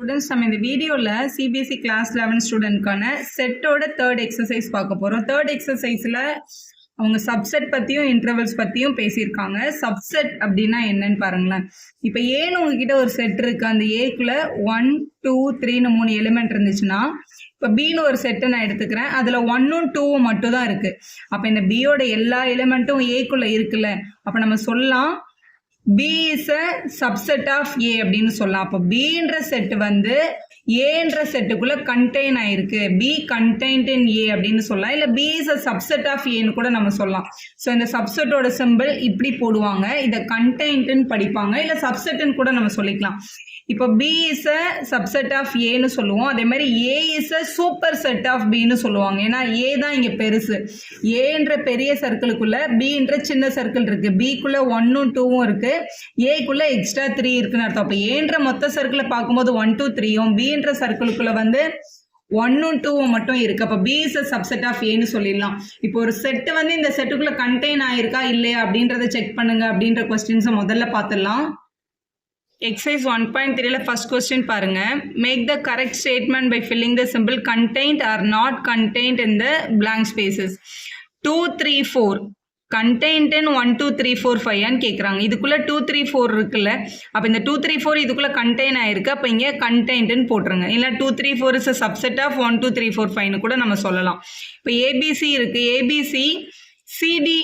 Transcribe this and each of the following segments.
Students நம்ம இந்த வீடியோவில் சிபிஎஸ்சி கிளாஸ் 11 ஸ்டூடெண்ட்கான செட்டோட தேர்ட் எக்ஸசைஸ் பார்க்க போகிறோம். தேர்ட் எக்ஸசைஸில் அவங்க சப்செட் பற்றியும் இன்டர்வல்ஸ் பற்றியும் பேசியிருக்காங்க. சப்செட் அப்படின்னா என்னன்னு பாருங்களேன். இப்போ ஏன்னு உங்ககிட்ட ஒரு செட் இருக்குது, அந்த ஏக்குள்ளே 1 2 3ன்னு 3 எலிமெண்ட் இருந்துச்சுன்னா, இப்போ பின்னு ஒரு செட்டை நான் எடுத்துக்கிறேன், அதில் 1ம் 2ம் மட்டும் தான் இருக்குது. அப்போ இந்த பியோட எல்லா எலிமெண்ட்டும் ஏக்குள்ளே இருக்குல்ல, அப்போ நம்ம சொல்லலாம் B is a subset of A அப்படின்னு சொல்லலாம். அப்போ Bன்ற செட் வந்து Aன்ற செட்டுக்குள்ள கண்டெயின் ஆயிருக்கு, B contained in A அப்படின்னு சொல்லலாம். இல்லை B is a subset of Aன்னு கூட நம்ம சொல்லலாம். ஸோ இந்த சப்செட்டோட சிம்பிள் இப்படி போடுவாங்க, இதை கண்டெயின்ட்னு படிப்பாங்க, இல்லை சப்செட்னு கூட நம்ம சொல்லிக்கலாம். இப்போ B is a subset of Aன்னு சொல்லுவோம். அதே மாதிரி A is a super set of Bன்னு சொல்லுவாங்க. ஏன்னா A தான் இங்கே பெருசு. Aன்ற பெரிய சர்க்கிளுக்குள்ள Bன்ற சின்ன சர்க்கிள் இருக்கு. Bக்குள்ள 1ம் 2ம் இருக்கு, Aக்குள்ள எக்ஸ்ட்ரா 3 இருக்குன்னு அர்த்தம். அப்போ Aன்ற மொத்த சர்க்கிளை பார்க்கும்போது 1 2 3ம், Bன்ற சர்க்கிளுக்குள்ள வந்து 1ம் 2ம் மட்டும் இருக்கு. அப்போ B is a subset of Aன்னு சொல்லிடலாம். இப்போ ஒரு செட்டு வந்து இந்த செட்டுக்குள்ள கண்டெயின் ஆயிருக்கா இல்லையா அப்படின்றத செக் பண்ணுங்க அப்படின்ற கொஸ்டின்ஸை முதல்ல பார்த்துடலாம். Exercise 1.3ல first question பாருங்க. Make the correct statement by filling the symbol contained or not contained in the blank spaces. 2 3 4 contained in 1 2 3 4 5 ன்னு கேட்குறாங்க. இதுக்குள்ள 2 3 4 இருக்குல்ல, அப்போ இந்த 2 3 4 இதுக்குள்ள கண்டெயின் ஆயிருக்கு, அப்போ இங்கே கண்டெயின்ட்னு போட்டுருங்க. இல்லை 2 3 4 இஸ் a subset of 1 2 3 4 5ன்னு கூட நம்ம சொல்லலாம். இப்போ ஏபிசி இருக்கு, ஏபிசி சிடி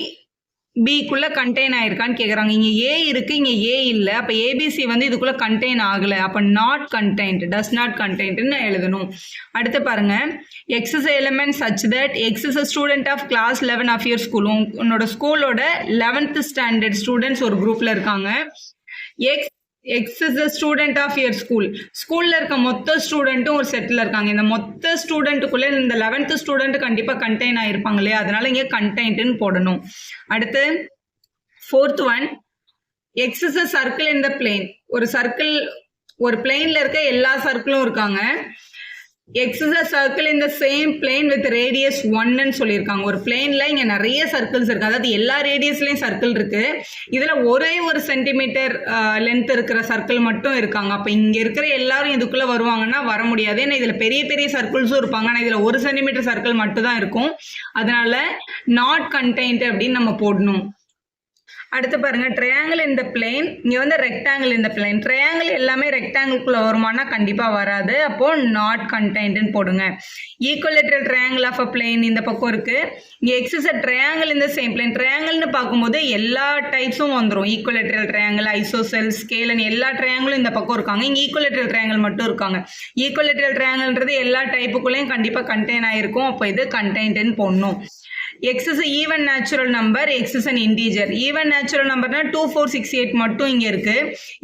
பிக்குள்ள கண்டெயின் ஆயிருக்கான்னு கேட்குறாங்க. இங்கே ஏ இருக்கு, இங்கே ஏ இல்லை, அப்போ ஏபிசி வந்து இதுக்குள்ள கண்டெயின் ஆகலை, அப்போ நாட் கண்டெயின்ட், டஸ் நாட் கண்டெயின்ட்னு எழுதணும். அடுத்து பாருங்க, x is element such that x is a student of class 11 of your school. உன்னோட ஸ்கூலோட 11th ஸ்டாண்டர்ட் ஸ்டூடெண்ட்ஸ் ஒரு குரூப்ல இருக்காங்க. X is a student of your school. ஸ்கூல்ல இருக்க மொத்த ஸ்டூடெண்ட்டும் ஒரு செட்டில் இருக்காங்க. இந்த மொத்த ஸ்டூடெண்ட்டுக்குள்ளே இந்த 11th ஸ்டூடெண்ட் கண்டிப்பாக கண்டெயின் ஆயிருப்பாங்க இல்லையா, அதனால இங்கே கண்டெயின்ட்னு போடணும். அடுத்து 4th one, X is a circle in the plane. ஒரு சர்க்கிள், ஒரு பிளேன்ல இருக்க எல்லா சர்க்கிளும் இருக்காங்க. X is a circle in the same plane with radius 1ன்னு சொல்லியிருக்காங்க. ஒரு பிளேன்ல இங்க நிறைய சர்க்கிள்ஸ் இருக்கு, அதாவது எல்லா ரேடியஸ்லயும் சர்க்கிள் இருக்கு. இதுல ஒரே ஒரு சென்டிமீட்டர் லென்த் இருக்கிற சர்க்கிள் மட்டும் இருக்காங்க. அப்ப இங்க இருக்கிற எல்லாரும் இதுக்குள்ள வருவாங்கன்னா வர முடியாது, ஏன்னா இதுல பெரிய பெரிய சர்க்கிள்ஸும் இருப்பாங்க, ஆனா இதுல 1 சென்டிமீட்டர் சர்க்கிள் மட்டும் தான் இருக்கும். அதனால நாட் கண்டெயின்ட் அப்படின்னு நம்ம போடணும். அடுத்து பாருங்க, ட்ரையாங்கிள் இந்த பிளேன், இங்க வந்து ரெக்டாங்கிள் இந்த பிளேன். ட்ரையாங்கிள் எல்லாமே ரெக்டாங்கிள்குள்ள வருமானா கண்டிப்பா வராது, அப்போ நாட் கண்டெயின்ட்னு போடுங்க. Equilateral triangle of a plane இந்த பக்கம் இருக்கு. இங்க எக்ஸ் இஸ் அ ட்ரையாங்கிள் இந்த சேம் பிளேன். ட்ரையாங்கிள்னு பார்க்கும்போது எல்லா டைப்ஸும் வந்துடும், ஈக்குவலேட்டரல் ட்ரையாங்கிள், ஐசோசெல், ஸ்கேலன், எல்லா ட்ரையாங்கிளும் இந்த பக்கம் இருக்காங்க. இங்க ஈக்குவலேட்டரல் ட்ரையாங்கிள் மட்டும் இருக்காங்க. ஈக்குவலேட்டரல் ட்ரையாங்கிள்ன்றது எல்லா டைப்புக்குள்ளேயும் கண்டிப்பா கண்டெயின் ஆயிருக்கும், அப்போ இது கண்டெயின்ட்னு போடணும். X is a even natural number, X is an integer. Even natural number na 2 4 6 8 மட்டும் இங்க இருக்கு.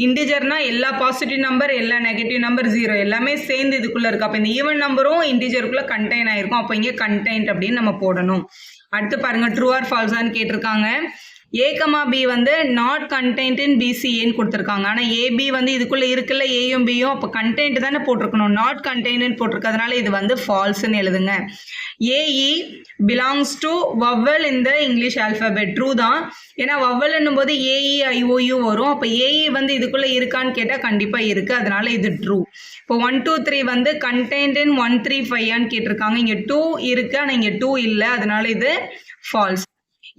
Integer na எல்லா பாசிட்டிவ் நம்பர், எல்லா நெகட்டிவ் நம்பர், 0 எல்லாமே சேர்ந்து இதுக்குள்ள இருக்கு. அப்ப இந்த ஈவன் நம்பரும் இன்டிஜருக்குள்ள கண்டெயின் ஆயிருக்கும், அப்ப இங்க கண்டெயின்ட் அப்படின்னு நம்ம போடணும். அடுத்து பாருங்க, ட்ரூ ஆர் ஃபால்ஸான்னு கேட்டிருக்காங்க. A, B வந்து நாட் கண்டெயின்ட் இன் பிசிஏன்னு கொடுத்துருக்காங்க. ஆனால் ஏபி வந்து இதுக்குள்ளே இருக்குல்ல, ஏயும் பியும், அப்போ கண்டெயின்ட் தானே போட்டிருக்கணும், நாட் கண்டெயின்ட்னு போட்டிருக்கிறதுனால இது வந்து ஃபால்ஸ்ன்னு எழுதுங்க. ஏஇ பிலாங்ஸ் டு வவல் இந்த இங்கிலீஷ் ஆல்ஃபபெட். ட்ரூ தான், ஏன்னா வவல் என்னும் போது ஏஇ ஐஓயு வரும். அப்போ ஏஇ வந்து இதுக்குள்ளே இருக்கான்னு கேட்டால் கண்டிப்பாக இருக்குது, அதனால இது ட்ரூ. இப்போ 1 2 3 வந்து கண்டெயின்ட் இன் 1 3 5 கேட்டிருக்காங்க. இங்கே 2 இருக்கு, ஆனால் இங்கே 2 இல்லை, அதனால இது ஃபால்ஸ்.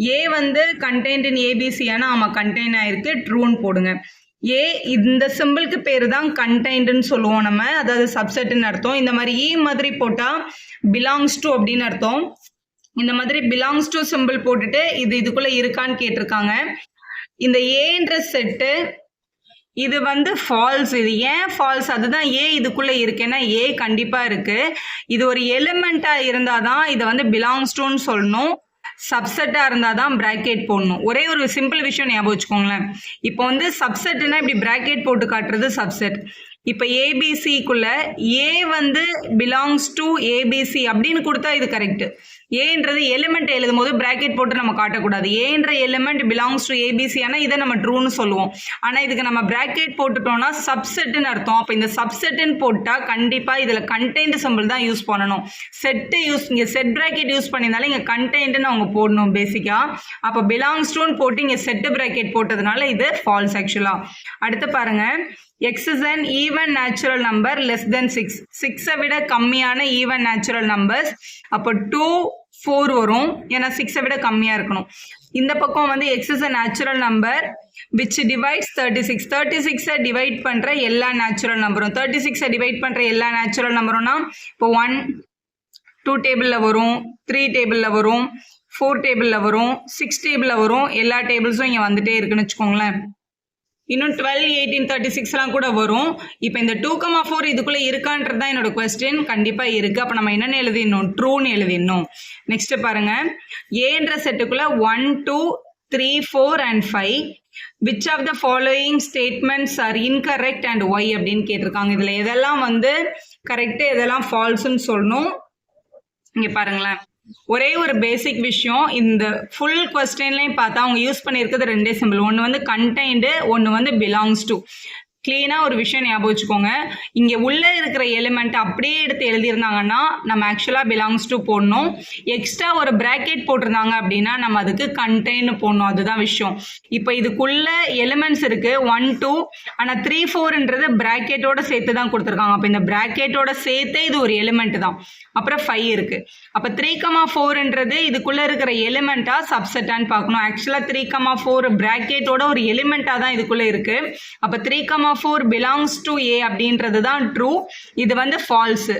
ஏ வந்து கண்டெயின்ட் இன் ஏபிசி, ஆனால் ஆமாம் கண்டெயின் ஆயிருக்கு, ட்ரூன்னு போடுங்க. ஏ இந்த சிம்பிளுக்கு பேர் தான் கண்டெயின்ட்னு சொல்லுவோம் நம்ம, அதாவது சப்செட்னு அர்த்தம். இந்த மாதிரி இ மாதிரி போட்டால் பிலாங்ஸ் டு அப்படின்னு அர்த்தம். இந்த மாதிரி பிலாங்ஸ் டு சிம்பிள் போட்டுட்டு இது இதுக்குள்ள இருக்கான்னு கேட்டிருக்காங்க. இந்த ஏன்ற செட்டு இது வந்து ஃபால்ஸ். இது ஏன் ஃபால்ஸ், அதுதான் ஏ இதுக்குள்ள இருக்குன்னா ஏ கண்டிப்பா இருக்கு. இது ஒரு எலிமெண்டா இருந்தாதான் இதை வந்து பிலாங்ஸ் டுன்னு சொல்லணும், சப்செட்டா இருந்தாதான் பிராக்கெட் போடணும். ஒரே ஒரு சிம்பிள் விஷயம் ஞாபகம் வச்சுக்கோங்களேன். இப்போ வந்து சப்செட்னா இப்படி பிராக்கெட் போட்டு காட்டுறது சப்செட். இப்போ ஏபிசிக்குள்ள ஏ வந்து பிலாங்ஸ் டு ஏபிசி அப்படின்னு கொடுத்தா இது கரெக்ட். ஏன்றது எலிமெண்ட் எழுதும் போது பிராக்கெட் போட்டு நம்ம காட்டக்கூடாது. ஏன்ற எலிமெண்ட் பிலாங்ஸ் டு ஏபிசி, ஆனால் இதை நம்ம ட்ரூன்னு சொல்லுவோம். ஆனால் இதுக்கு நம்ம பிராக்கெட் போட்டுட்டோம்னா சப்செட்டுன்னு அர்த்தம். அப்போ இந்த சப்செட்டுன்னு போட்டால் கண்டிப்பாக இதில் கண்டெயின்ட் சிம்பிள் தான் யூஸ் பண்ணணும். செட்டு யூஸ், இங்கே செட் பிராக்கெட் யூஸ் பண்ணியிருந்தாலும் இங்கே கண்டெயின்ட்னு அவங்க போடணும் பேசிக்காக. அப்போ பிலாங்ஸ் டுன்னு போட்டு இங்கே செட்டு பிராக்கெட் போட்டதுனால இது ஃபால்ஸ் ஆக்சுவலாக. அடுத்து பாருங்க, x is an even natural number less than 6. 6 விட கம்மியான ஈவன் நேச்சுரல் நம்பர்ஸ். அப்போ 2 4 வரும், ஏன்னா 6 விட கம்மியாக இருக்கணும். இந்த பக்கம் வந்து X is a natural number which divides 36. 36 divide பண்ணுற எல்லா நேச்சுரல் நம்பரும், 36 டிவைட் பண்ணுற எல்லா நேச்சுரல் நம்பரும்னா இப்போ 1 2 டேபிளில் வரும், 3 டேபிளில் வரும், 4 டேபிளில் வரும், 6 டேபிளில் வரும். எல்லா டேபிள்ஸும் இங்கே வந்துட்டே இருக்குன்னு வச்சுக்கோங்களேன். இன்னும் 12 18 36 கூட வரும். இப்போ இந்த 2,4 இதுக்குள்ளே இருக்கான்றது தான் என்னோட கொஸ்டின். கண்டிப்பாக இருக்குது. அப்போ நம்ம என்னென்னு எழுதிடணும்? ட்ரூன்னு எழுதிடணும். நெக்ஸ்ட் பாருங்க, ஏன்ற செட்டுக்குள்ள 1 2 3 4 and 5 which of the following statements are incorrect and why அப்படின்னு கேட்டிருக்காங்க. இதில் எதெல்லாம் வந்து கரெக்டு, எதெல்லாம் ஃபால்ஸ்ன்னு சொல்லணும். இங்கே பாருங்களேன், ஒரே ஒரு பேசிக் விஷயம், இந்த ஃபுல் கொஸ்டின்லையும் பார்த்தா அவங்க யூஸ் பண்ணியிருக்கிறது ரெண்டே சிம்பிள். ஒன்று வந்து கண்டெய்ன்டு, ஒன்று வந்து பிலாங்ஸ் டு. கிளீனாக ஒரு விஷயம் ஞாபகம் வச்சுக்கோங்க, இங்கே உள்ளே இருக்கிற எலிமெண்ட் அப்படியே எடுத்து எழுதியிருந்தாங்கன்னா நம்ம ஆக்சுவலாக பிலாங்ஸ் டு போடணும். எக்ஸ்ட்ரா ஒரு பிராக்கெட் போட்டிருந்தாங்க அப்படின்னா நம்ம அதுக்கு கண்டெய்ன் போடணும். அதுதான் விஷயம். இப்போ இதுக்குள்ள எலிமெண்ட்ஸ் இருக்குது 1 2, ஆனால் 3 4ன்றது பிராக்கெட்டோட சேர்த்து தான் கொடுத்துருக்காங்க. அப்போ இந்த பிராக்கெட்டோட சேர்த்தே இது ஒரு எலிமெண்ட் தான். அப்புறம் 5 இருக்குது. அப்போ 3,4ன்றது இதுக்குள்ளே இருக்கிற எலிமெண்ட்டா சப்செட்டான்னு பார்க்கணும். ஆக்சுவலாக 3,4 பிராக்கெட்டோட ஒரு எலிமெண்ட்டாக தான் இதுக்குள்ளே இருக்குது. அப்போ 3,4 பிலாங்ஸ் டு ஏ அப்படின்றது தான் ட்ரூ. இது வந்து ஃபால்ஸு.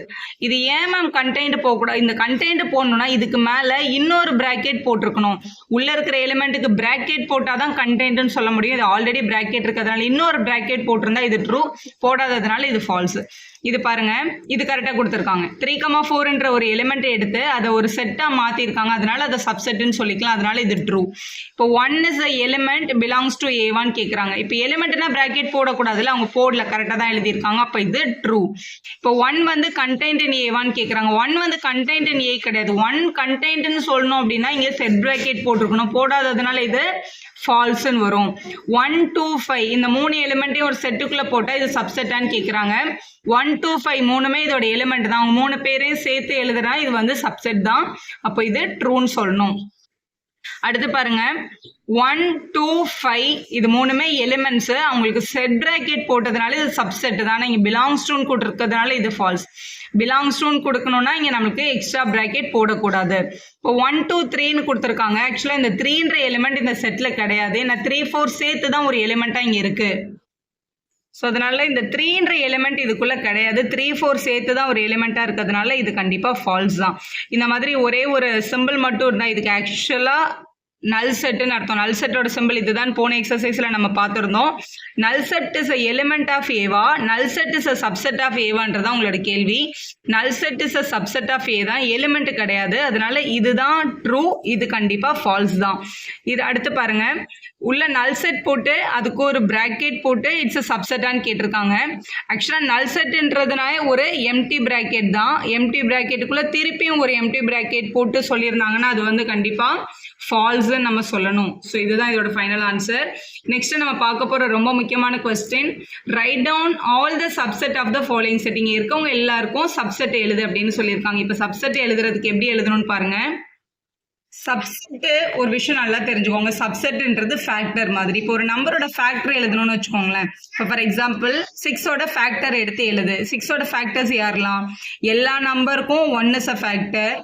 இது ஏன் மேம் கண்டெய்ன்டு போகக்கூடாது? இந்த கண்டெய்ன்டு போடணும்னா இதுக்கு மேலே இன்னொரு பிராக்கெட் போட்டிருக்கணும். உள்ளே இருக்கிற எலிமெண்ட்டுக்கு பிராக்கெட் போட்டால் தான் கண்டெய்ன்டுன்னு சொல்ல முடியும். இது ஆல்ரெடி பிராக்கெட் இருக்கிறதுனால இன்னொரு பிராக்கெட் போட்டிருந்தா இது ட்ரூ, போடாததுனால இது ஃபால்ஸு. இது பாருங்க, இது கரெக்டாக கொடுத்துருக்காங்க. 3,4ன்ற ஒரு எலிமெண்ட்டை எடுத்து அதை ஒரு செட்டாக மாற்றிருக்காங்க, அதனால அதை சப்செட்டுன்னு சொல்லிக்கலாம். அதனால இது ட்ரூ. இப்போ 1 is a element belongs to ஏவான்னு கேட்குறாங்க. இப்போ எலிமெண்ட்னா பிராக்கெட் போடக்கூடாதுல, அவங்க போடல, கரெக்டாக தான் எழுதியிருக்காங்க. அப்போ இது ட்ரூ. இப்போ 1 வந்து கண்டெய்ன்ட் இன் ஏவான்னு கேட்குறாங்க. 1 வந்து கண்டெய்ன்ட் இன் ஏ கிடையாது. 1 கண்டெய்ன்ட்னு சொல்லணும் அப்படின்னா இங்கே செட் பிராக்கெட் போட்டிருக்கணும், போடாததுனால இது ஃபால்ஸ்ன்னு வரும். 1 2 5 இந்த 3 எலிமெண்ட்டையும் ஒரு செட்டுக்குள்ளே போட்டால் இது சப்செட்டான்னு கேட்குறாங்க. 1 2 5 மூணுமே இதோட எலிமெண்ட் தான். அவங்க 3 பேரையும் சேர்த்து எழுதுனா இது வந்து சப்செட் தான். அப்போ இது ட்ரூன்னு சொல்லணும். அடுத்து பாருங்க, 1 2 5 இது மூணுமே எலிமெண்ட்ஸ். அவங்களுக்கு செட் பிராக்கெட் போட்டதுனால இது சப்செட் தான். இங்கே பிலாங்ஸ் டுன்னு கொடுத்துருக்கிறதுனால இது ஃபால்ஸ். பிலாங்ஸ் டுன்னு கொடுக்கணும்னா இங்கே நம்மளுக்கு எக்ஸ்ட்ரா பிராக்கெட் போடக்கூடாது. இப்போ 1 2 3ன்னு கொடுத்துருக்காங்க. ஆக்சுவலாக இந்த 3ன்ற எலிமெண்ட் இந்த செட்டில் கிடையாது. ஏன்னா 3 4 சேர்த்து தான் ஒரு எலிமெண்ட்டாக இங்கே இருக்குது. ஸோ அதனால இந்த 3ன்ற எலிமெண்ட் இதுக்குள்ளே கிடையாது. 3 4 சேர்த்து தான் ஒரு எலிமெண்ட்டாக இருக்கிறதுனால இது கண்டிப்பாக ஃபால்ஸ் தான். இந்த மாதிரி ஒரே ஒரு சிம்பிள் மட்டும் இருந்தால் இதுக்கு ஆக்சுவலாக நல் செட்டுன்னு அர்த்தம். நல் செட்டோட சிம்பிள் இதுதான் போன எக்ஸசைஸில் நம்ம பார்த்துருந்தோம். Null set is a element of ஏவா, null set is a subset of ஏவான்றதான் உங்களோட கேள்வி. Null set is a subset of A தான், எலிமெண்ட் கிடையாது. அதனால இதுதான் ட்ரூ, இது கண்டிப்பாக ஃபால்ஸ் தான். இது அடுத்து பாருங்க, உள்ள நல் செட் போட்டு அதுக்கு ஒரு பிராக்கெட் போட்டு இட்ஸ் அ சப்செட்டான்னு கேட்டிருக்காங்க. ஆக்சுவலாக நல் செட்ன்றதுனால ஒரு எம்டி பிராக்கெட் தான். எம்டி பிராக்கெட்டுக்குள்ளே திருப்பியும் ஒரு எம்டி பிராக்கெட் போட்டு சொல்லியிருந்தாங்கன்னா அது வந்து கண்டிப்பாக ஃபால்ஸ் நம்ம சொல்லணும். ஸோ இதுதான் இதோட ஃபைனல் ஆன்சர். நெக்ஸ்ட் நம்ம பார்க்க போகிற ரொம்ப முக்கியமான question, write down all the subset of the following set. இங்கே இருக்கவங்க எல்லாருக்கும் சப்செட் எழுது அப்படின்னு சொல்லியிருக்காங்க. இப்போ சப்செட் எழுதுறதுக்கு எப்படி எழுதணும்னு பாருங்க. சப்செட்டு ஒரு விஷயம் நல்லா தெரிஞ்சுக்கோங்க. சப்செட்ன்றது ஃபேக்டர் மாதிரி. இப்போ ஒரு நம்பரோட ஃபேக்டர் எழுதணும்னு வச்சுக்கோங்களேன். இப்போ ஃபார் எக்ஸாம்பிள் 6ஓட ஃபேக்டர் எடுத்து எழுது. 6ஓட ஃபேக்டர்ஸ் யாரெல்லாம்? எல்லா நம்பருக்கும் 1 இஸ் அ ஃபேக்டர்,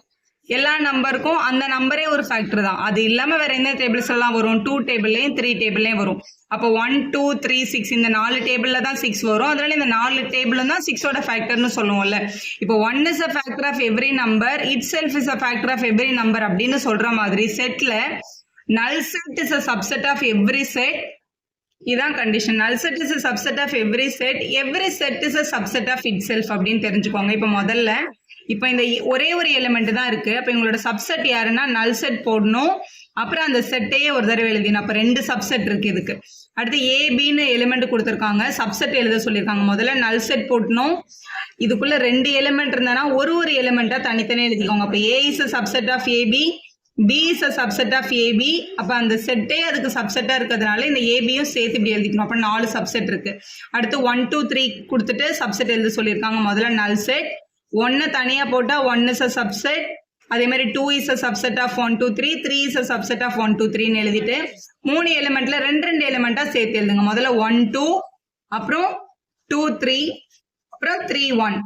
எல்லா நம்பருக்கும் அந்த நம்பரே ஒரு ஃபேக்டர் தான். அது இல்லாமல் வேற எந்த டேபிள்ஸ் எல்லாம் வரும்? 2 டேபிள்லையும் 3 டேபிள்லையும் வரும். அப்போ 1 2 3 6 இந்த 4 டேபிளில் தான் 6 வரும். அதனால இந்த 4 டேபிளும் தான் 6ஓட ஃபேக்டர்னு சொல்லுவோம்ல. இப்போ 1 is a factor of every number, itself is a factor of every number அப்படின்னு சொல்ற மாதிரி செட்ல null set is a subset of every set. இதான் condition. Null set is a subset of every set, every set is a subset of itself அப்படின்னு தெரிஞ்சுக்கோங்க. இப்போ முதல்ல இப்போ இந்த ஒரே ஒரு எலிமெண்ட் தான் இருக்கு. அப்போ எங்களோட சப்செட் யாருன்னா நல் செட் போடணும். அப்புறம் அந்த செட்டையே ஒரு தடவை எழுதினோம். அப்போ 2 சப்செட் இருக்கு இதுக்கு. அடுத்து ஏபின்னு எலிமெண்ட் கொடுத்துருக்காங்க, சப்செட் எழுத சொல்லியிருக்காங்க. முதல்ல நல் செட் போட்டணும். இதுக்குள்ள 2 எலிமெண்ட் இருந்தானா ஒரு எலிமெண்ட்டா தனித்தனியாக எழுதிக்கோங்க. அப்போ A is a subset of AB, B is a subset of AB. அப்போ அந்த செட்டே அதுக்கு சப்செட்டாக இருக்கிறதுனால இந்த ஏபியும் சேர்த்து இப்படி எழுதிக்கணும். அப்போ 4 சப்செட் இருக்கு. அடுத்து 1 2 3 கொடுத்துட்டு சப்செட் எழுத சொல்லியிருக்காங்க. முதல்ல நல் செட் 1 தனியாக போட்டால் 1 இஸ் அ சப்செட். அதே மாதிரி 2 is a subset of 1 2 3, 3 is a subset of 1 2 3ன்னு எழுதிட்டு 3 எலிமெண்ட்ல 2 எலிமெண்ட்டாக சேர்த்து எழுதுங்க. முதல்ல 1 2, அப்புறம் 2 3 அப்புறம் 3 1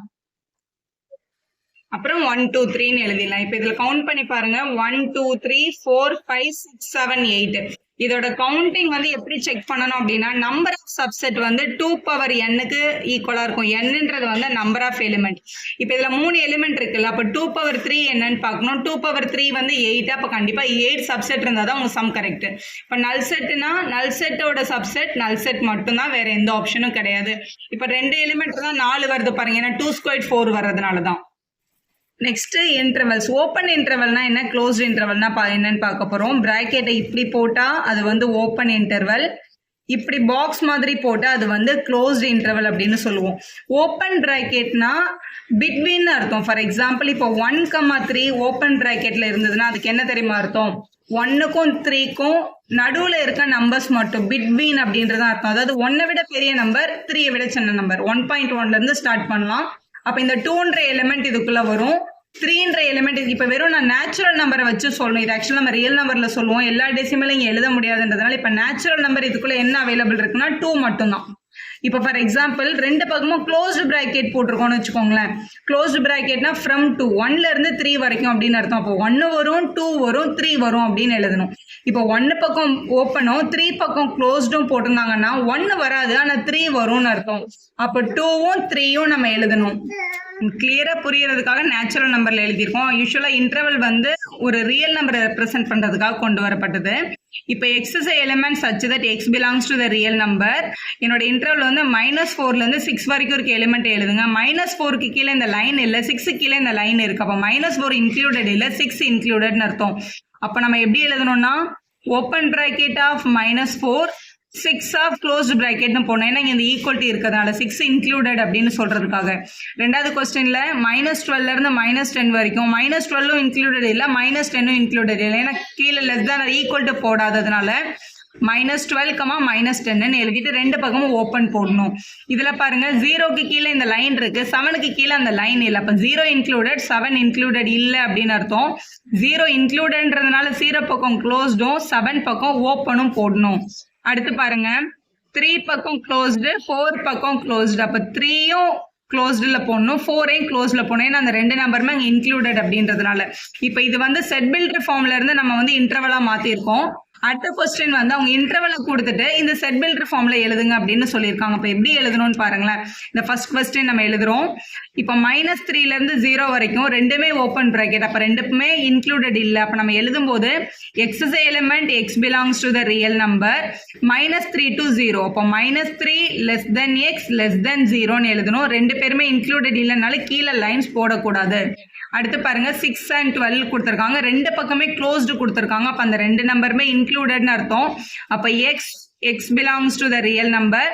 அப்புறம் 1 2 3ன்னு எழுதிடலாம். இப்ப இதுல கவுண்ட் பண்ணி பாருங்க. 1 2 3 4 5 6 7 8. இதோட கவுண்டிங் வந்து எப்படி செக் பண்ணணும் அப்படின்னா, நம்பர் ஆஃப் சப்செட் வந்து 2 பவர் n-க்கு ஈக்குவலா இருக்கும். n-ன்றது வந்து நம்பர் ஆஃப் எலிமெண்ட். இப்ப இதுல 3 எலிமெண்ட் இருக்குல்ல, அப்ப 2 பவர் 3 என்னன்னு பார்க்கணும். 2 பவர் 3 வந்து 8. அப்ப கண்டிப்பா 8 சப்செட் இருந்தா தான் உங்க சம் கரெக்ட். இப்ப நல் செட்னா நல் செட்டோட சப்செட் நல் செட் மட்டும்தான், வேற எந்த ஆப்ஷனும் கிடையாது. இப்ப 2 எலிமெண்ட் தான் 4 வருது பாருங்க, ஏன்னா 2 ஸ்கொயர் 4 வர்றதுனால தான். Next intervals. ஓப்பன் இன்டர்வல்னா என்ன, க்ளோஸ்ட் இன்டர்வல்னா என்னன்னு பார்க்க போறோம். பிராக்கெட்டை இப்படி போட்டா அது வந்து ஓப்பன் இன்டர்வல், இப்படி பாக்ஸ் மாதிரி போட்டா அது வந்து க்ளோஸ்ட் இன்டர்வல் அப்படின்னு சொல்லுவோம். ஓப்பன் பிராக்கெட்னா பிட்வீன் அர்த்தம். ஃபார் எக்ஸாம்பிள் இப்போ 1,3 ஓப்பன் பிராக்கெட்ல இருந்ததுன்னா அதுக்கு என்ன தெரியுமா அர்த்தம்? 1க்கும் 3க்கும் நடுவுல இருக்க நம்பர்ஸ் மட்டும் பிட்வீன் அப்படின்றத அர்த்தம். அதாவது 1 விட பெரிய நம்பர் 3 விட சின்ன நம்பர். 1.1ல இருந்து ஸ்டார்ட் பண்ணலாம். அப்ப இந்த 2ன்ற எலிமெண்ட் இதுக்குள்ள வரும். 3ன்ற எலிமெண்ட் இப்ப வெறும் நான் நேச்சுரல் நம்பரை வச்சு சொல்லணும். இது ஆக்சுவலா நம்ம ரியல் நம்பர்ல சொல்லுவோம். எல்லா டெசிமலும் இங்க எழுத முடியாதுன்றதுனால இப்ப நேச்சுரல் நம்பர் இதுக்குள்ள என்ன அவைலபிள் இருக்குன்னா 2 மட்டும்தான். இப்ப ஃபார் எக்ஸாம்பிள் 2 பக்கமும் க்ளோஸ்டு பிராக்கெட் போட்டிருக்கோம்னு வச்சுக்கோங்களேன். க்ளோஸ்டு பிராக்கெட்னா ஃப்ரம் 2 1ல இருந்து 3 வரைக்கும் அப்படின்னு அர்த்தம். அப்போ 1 வரும் 2 வரும் 3 வரும் அப்படின்னு எழுதணும். இப்போ 1 பக்கம் ஓப்பனும் 3 பக்கம் க்ளோஸ்டும் போட்டிருந்தாங்கன்னா 1 வராது, ஆனா 3 வரும்னு அர்த்தம். அப்போ 2வும் 3யும் நம்ம எழுதணும். கிளியரா புரியறதுக்காக நேச்சுரல் நம்பர்ல எழுதியிருக்கோம். யூஸ்வலா இன்டர்வல் வந்து ஒரு ரியல் நம்பரை ரெப்ரசென்ட் பண்றதுக்காக கொண்டு வரப்பட்டது. இப்போ x is a element such that x belongs to the real number. என்னோட இன்டர்வல் வந்து -4ல இருந்து 6 வரைக்கும் இருக்க எலிமெண்ட் எழுதுங்க. -4க்கு கீழே இந்த லைன் இல்ல, 6க்கு கீழே இந்த லைன் இருக்கு. அப்ப -4 இன்க்ளூடட் இல்ல, 6 இன்க்ளூடட்னு அர்த்தம். அப்ப நம்ம எப்படி எழுதணும்னா open bracket of -4 6 of closed பிராக்கெட்னு போனோம். ஏன்னா இந்த ஈக்குவல்ட்டி இருக்கிறதுனால 6 இன்க்ளூடட் அப்படின்னு சொல்றதுக்காக. ரெண்டாவது கொஸ்டின்ல -12ல இருந்து -10 வரைக்கும் -12ம் இன்க்ளூடட் இல்ல, -10ம் இன்க்ளூடட் இல்லை. ஏன்னா கீழே லெஸ் தேன் ஈக்குவல் டு போடாததுனால -12, -10ன்னு எழுதிட்டு 2 பக்கமும் ஓப்பன் போடணும். இதுல பாருங்க 0க்கு கீழே இந்த லைன் இருக்கு, 7க்கு கீழே அந்த லைன் இல்லை. அப்ப 0 இன்க்ளூடட் 7 இன்க்ளூடட் இல்லை அப்படின்னு அர்த்தம். 0 இன்க்ளூடட்ன்றதுனால 0 பக்கம் க்ளோஸ்டும் 7 பக்கம் ஓப்பனும் போடணும். அடுத்து பாருங்க 3 பக்கம் க்ளோஸ்டு 4 பக்கம் க்ளோஸ்டு. அப்ப 3யும் க்ளோஸ்டுல போடணும், 4ஐயும் க்ளோஸ்ல போடணும். ஏன்னா அந்த 2 நம்பருமே அங்கே இன்க்ளூடட் அப்படின்றதுனால. இப்ப இது வந்து செட் பில்டர் ஃபார்ம்ல இருந்து நம்ம வந்து இன்டர்வலா மாத்திருக்கோம். அடுத்த கொஸ்டின் வந்து அவங்க இன்டர்வலை கொடுத்துட்டு இந்த செட் பில்டர் ஃபார்ம்ல எழுதுங்க அப்படின்னு சொல்லியிருக்காங்க. இப்போ எப்படி எழுதணும்னு பாருங்களேன். இந்த ஃபர்ஸ்ட் கொஸ்டின் நம்ம எழுதுறோம். இப்போ -3ல இருந்து 0 வரைக்கும் ரெண்டுமே ஓப்பன் பிராக்கெட். அப்ப ரெண்டுமே இன்க்ளூடட் இல்லை. அப்ப நம்ம எழுதும் போது x is a element x belongs to the real number -3 to 0. அப்போ -3 less than x less than 0ன்னு எழுதணும். ரெண்டு பேருமே இன்க்ளூடட் இல்லைனால கீழே லைன்ஸ் போடக்கூடாது. அடுத்து பாருங்க 6 and 12 கொடுத்திருக்காங்க. ரெண்டு பக்கமே க்ளோஸ்டு கொடுத்திருக்காங்க. அப்ப அந்த ரெண்டு நம்பருமே இன்க்ளூடட்னு அர்த்தம். அப்ப x belongs to the real number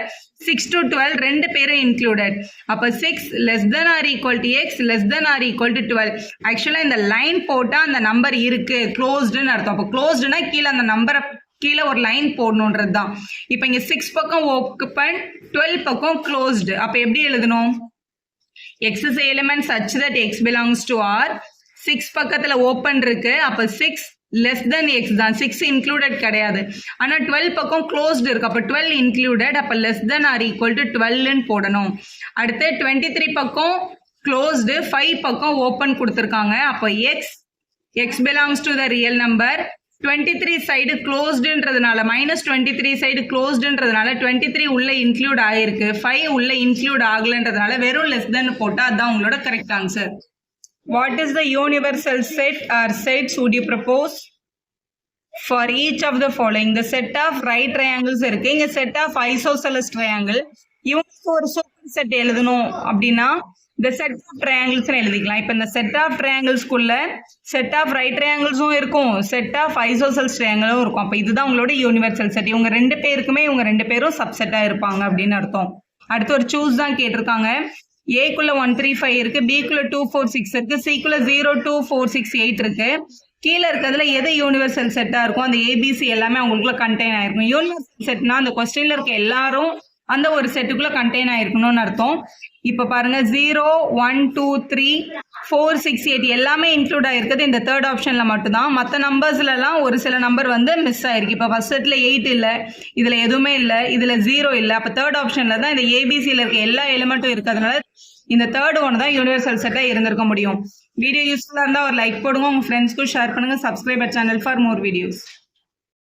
6 to 12 ரெண்டு பேரும் இன்க்ளூடட். அப்ப 6 less than or equal to x less than or equal to 12. ஆக்சுவலா இந்த லைன் போட்டா அந்த நம்பர் இருக்கு க்ளோஸ்டுன்னு அர்த்தம். அப்ப க்ளோஸ்டுனா கீழே அந்த நம்பரை கீழே ஒரு லைன் போடணுன்றது தான். இப்ப இங்க 6 பக்கம் ஓப்பன் 12 பக்கம் க்ளோஸ்டு. அப்ப எப்படி எழுதணும்? x is a element such that x belongs to R. 6 பக்கத்துல ஓப்பன் இருக்கு. அப்ப 6 less than x தான், 6 இன்க்ளூடட் கிடையாது. ஆனா 12 பக்கம் க்ளோஸ்டு இருக்கு. அப்ப 12 இன்க்ளூடட். அப்ப less than or equal to 12ன்னு போடணும். அடுத்து 23 பக்கம் க்ளோஸ்டு, 5 பக்கம் ஓப்பன் கொடுத்திருக்காங்க. அப்ப x belongs to the real number. 23 side க்ளோஸ்டுன்றதுனால -23 சைடு க்ளோஸ்டுன்றதுனால 23 உள்ள இன்க்ளூட் ஆயிருக்கு, 5 உள்ள இன்க்ளூட் ஆகலன்றதுனால வெறும் லெஸ் தென் போட்டா அதான் உங்களோட correct answer. What is the universal set or sets would you propose for each of the following? the set of right triangles இருக்கு, இங்க set of isosceles triangle. இவங்களுக்கு ஒரு சூப்பர் செட் எழுதணும் அப்படின்னா இந்த செட் ஆஃப் ட்ரையாங்கிள்ஸ் எழுதிக்கலாம். இப்ப இந்த செட் ஆஃப் ட்ரையாங்கிள்ஸ்குள்ள செட் ஆஃப் ரைட் ட்ரையாங்கிள்ஸும் இருக்கும், செட் ஆஃப் ஐசோசெல்ஸ் ட்ரையாங்கிளும் இருக்கும். அப்ப இதுதான் உங்களோட யூனிவர்சல் செட். இவங்க ரெண்டு பேருக்குமே இவங்க ரெண்டு பேரும் சப்செட்டா இருப்பாங்க அப்படின்னு அர்த்தம். அடுத்து ஒரு சூஸ் தான் கேட்டிருக்காங்க. ஏக்குள்ள 1 3 5 இருக்கு, பிக்குள்ள 2 4 6 இருக்கு, சிக்குள்ள 0 2 4 6 8 இருக்கு. கீழே இருக்கிறதுல எது யூனிவர்சல் செட்டா இருக்கும் அந்த ஏபிசி எல்லாமே அவங்களுக்குள்ள கண்டெயின் ஆயிருக்கும். யூனிவர்சல் செட்னா அந்த கொஸ்டின்ல இருக்க எல்லாரும் அந்த ஒரு செட்டுக்குள்ளே கண்டெயின் ஆயிருக்கணும்னு அர்த்தம். இப்போ பாருங்க 0, 1, 2, 3, 4, 6, 8 எல்லாமே இன்க்ளூட் ஆயிருக்குது இந்த தேர்ட் ஆப்ஷனில் மட்டும்தான். மற்ற நம்பர்ஸ்லலாம் ஒரு சில நம்பர் வந்து மிஸ் ஆயிருக்கு. இப்போ ஃபர்ஸ்ட் செட்டில் 8 இல்லை, இதில் எதுவுமே இல்லை, இதில் 0 இல்லை. அப்போ தேர்ட் ஆப்ஷனில் தான் இந்த ஏபிசியில் இருக்க எல்லா எலிமெண்ட்டும் இருக்கிறதுனால இந்த தேர்ட் ஒன்று தான் யூனிவர்சல் செட்டாக இருந்திருக்க முடியும். வீடியோ யூஸ்ஃபுல்லாக இருந்தால் ஒரு லைக் போடுங்க, உங்கள் ஃப்ரெண்ட்ஸ்க்கும் ஷேர் பண்ணுங்கள். Subscriber channel for more videos.